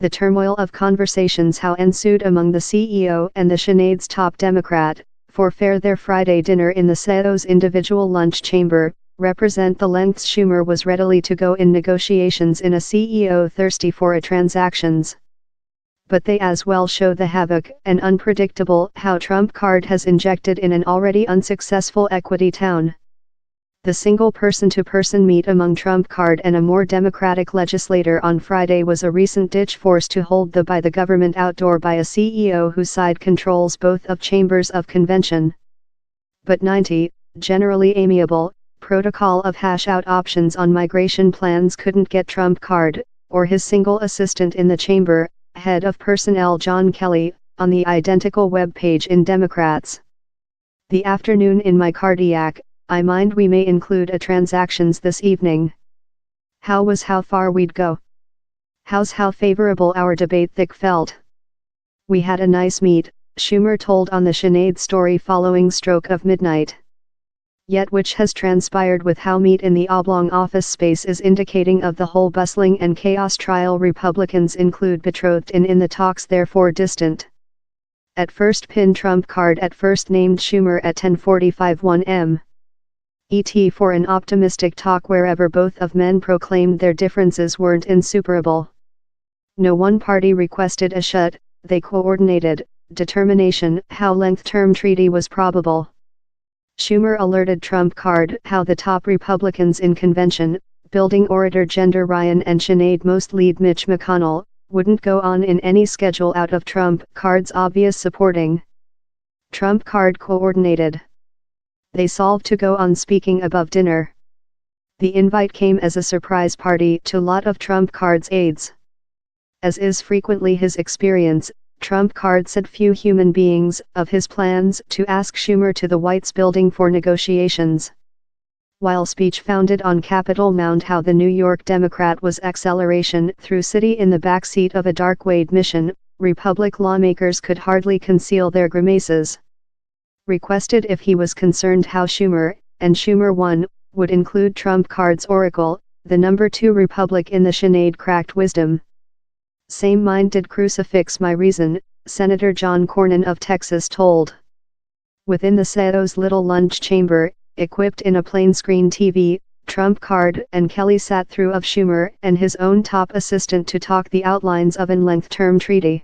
The turmoil of conversations how ensued among the CEO and the Senate's top Democrat, for their Friday dinner in the Senato's individual lunch chamber, represent the lengths Schumer was readily to go in negotiations in a CEO thirsty for a transactions. But they as well show the havoc and unpredictable how Trump card has injected in an already unsuccessful equity town. The single person-to-person meet among Trump card and a more Democratic legislator on Friday was a recent ditch forced to hold by the government outdoor by a CEO whose side controls both of chambers of convention. But 90, generally amiable, protocol of hash-out options on migration plans couldn't get Trump card, or his single assistant in the chamber, head of personnel John Kelly, on the identical web page in Democrats. The afternoon in my cardiac, I mind we may include a transactions this evening. How far we'd go. How favorable our debate thick felt. We had a nice meet, Schumer told on the Sinead story following stroke of midnight. Yet which has transpired with how meet in the oblong office space is indicating of the whole bustling and chaos trial Republicans include betrothed in the talks therefore distant. At first pin Trump card at first named Schumer at 10:45 1 m. ET for an optimistic talk wherever both of men proclaimed their differences weren't insuperable. No one party requested a shut, they coordinated, determination how length-term treaty was probable. Schumer alerted Trump card how the top Republicans in convention, building orator Gender Ryan and Sinead most lead Mitch McConnell, wouldn't go on in any schedule out of Trump card's obvious supporting. Trump card coordinated. They solved to go on speaking above dinner. The invite came as a surprise party to lot of Trump card's aides. As is frequently his experience, Trump card said few human beings of his plans to ask Schumer to the White's building for negotiations. While speech founded on Capitol Mound how the New York Democrat was acceleration through city in the backseat of a dark Wade mission, Republic lawmakers could hardly conceal their grimaces. Requested if he was concerned how Schumer, and Schumer 1, would include Trump card's oracle, the number 2 Republic in the Sinead cracked wisdom. Same mind did crucifix my reason, Senator John Cornyn of Texas told. Within the Senato's little lunch chamber, equipped in a plain screen TV, Trump card and Kelly sat through of Schumer and his own top assistant to talk the outlines of an length-term treaty.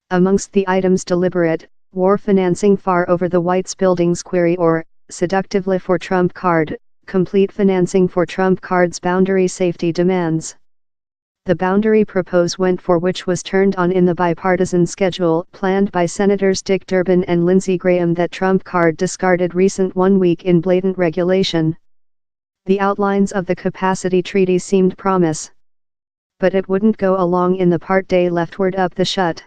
Amongst the items deliberate, war financing far over the White's building's query or, seductively for Trump card, complete financing for Trump card's boundary safety demands. The boundary proposed went for which was turned on in the bipartisan schedule planned by Senators Dick Durbin and Lindsey Graham that Trump card discarded recent 1 week in blatant regulation. The outlines of the capacity treaty seemed promise. But it wouldn't go along in the part day leftward up the shut.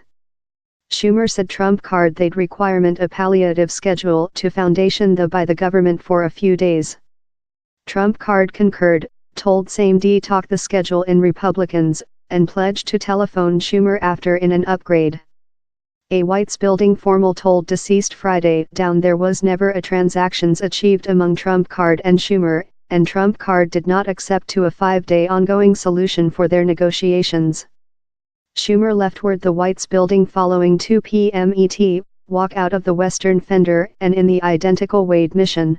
Schumer said Trump card they'd requirement a palliative schedule to foundation by the government for a few days. Trump card concurred, told same D talk the schedule in Republicans, and pledged to telephone Schumer after in an upgrade. A White's building formal told deceased Friday down there was never a transactions achieved among Trump card and Schumer, and Trump card did not accept to a 5-day ongoing solution for their negotiations. Schumer leftward the White's building following 2 p.m. ET, walk out of the western fender and in the identical Wade mission.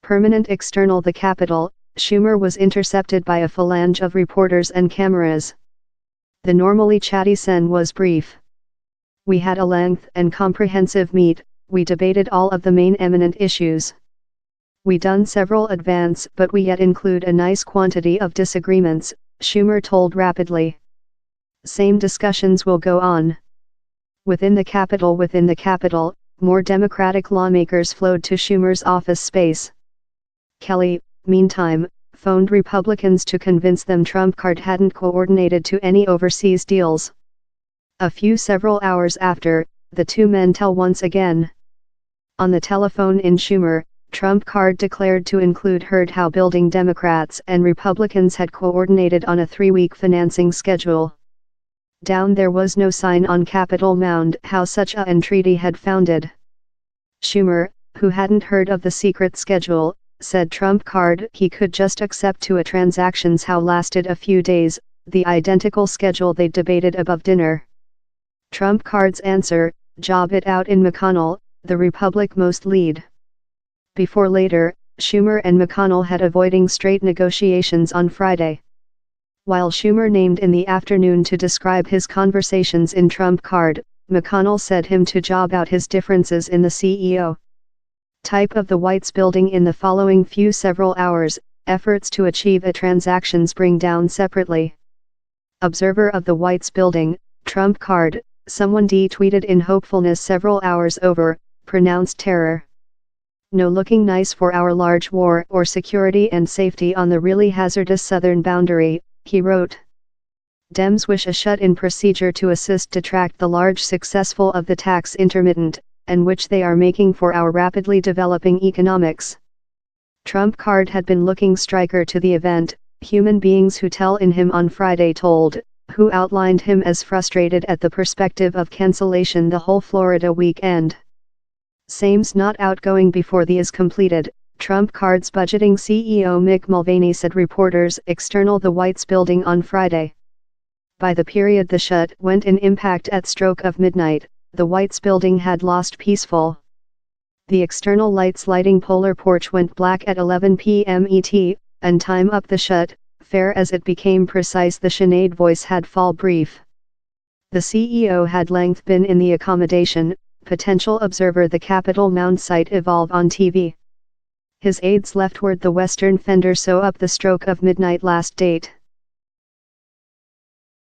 Permanent external the Capitol, Schumer was intercepted by a phalange of reporters and cameras. The normally chatty scene was brief. We had a length and comprehensive meet, we debated all of the main eminent issues. We done several advance but we yet include a nice quantity of disagreements, Schumer told rapidly. Same discussions will go on. Within the Capitol, more Democratic lawmakers flowed to Schumer's office space. Kelly, meantime, phoned Republicans to convince them Trump card hadn't coordinated to any overseas deals. Several hours after, the two men tell once again. On the telephone in Schumer, Trump card declared to include heard how building Democrats and Republicans had coordinated on a 3-week financing schedule. Down there was no sign on Capitol Mound how such a treaty had founded. Schumer, who hadn't heard of the secret schedule, said Trump card he could just accept to a transactions how lasted a few days, the identical schedule they debated above dinner. Trump card's answer, job it out in McConnell, the Republic most lead. Before later, Schumer and McConnell had avoiding straight negotiations on Friday. While Schumer named in the afternoon to describe his conversations in Trump card, McConnell said him to job out his differences in the CEO type of the White's building in the following few several hours, efforts to achieve a transactions bring down separately. Observer of the White's building, Trump card, someone tweeted in hopefulness several hours over, pronounced terror. No looking nice for our large war or security and safety on the really hazardous southern boundary, he wrote. Dems wish a shut-in procedure to assist detract the large successful of the tax intermittent, and which they are making for our rapidly developing economics. Trump card had been looking striker to the event, human beings who tell in him on Friday told, who outlined him as frustrated at the perspective of cancellation the whole Florida weekend. Same's not outgoing before the is completed, Trump card's budgeting CEO Mick Mulvaney said reporters external the White's building on Friday. By the period the shut went in impact at stroke of midnight, the White's building had lost peaceful. The external lights lighting polar porch went black at 11 p.m. ET, and time up the shut, fair as it became precise the Sinead voice had fall brief. The CEO had length been in the accommodation, potential observer the Capitol Mound site evolve on TV. His aides leftward the western fender sew up the stroke of midnight last date.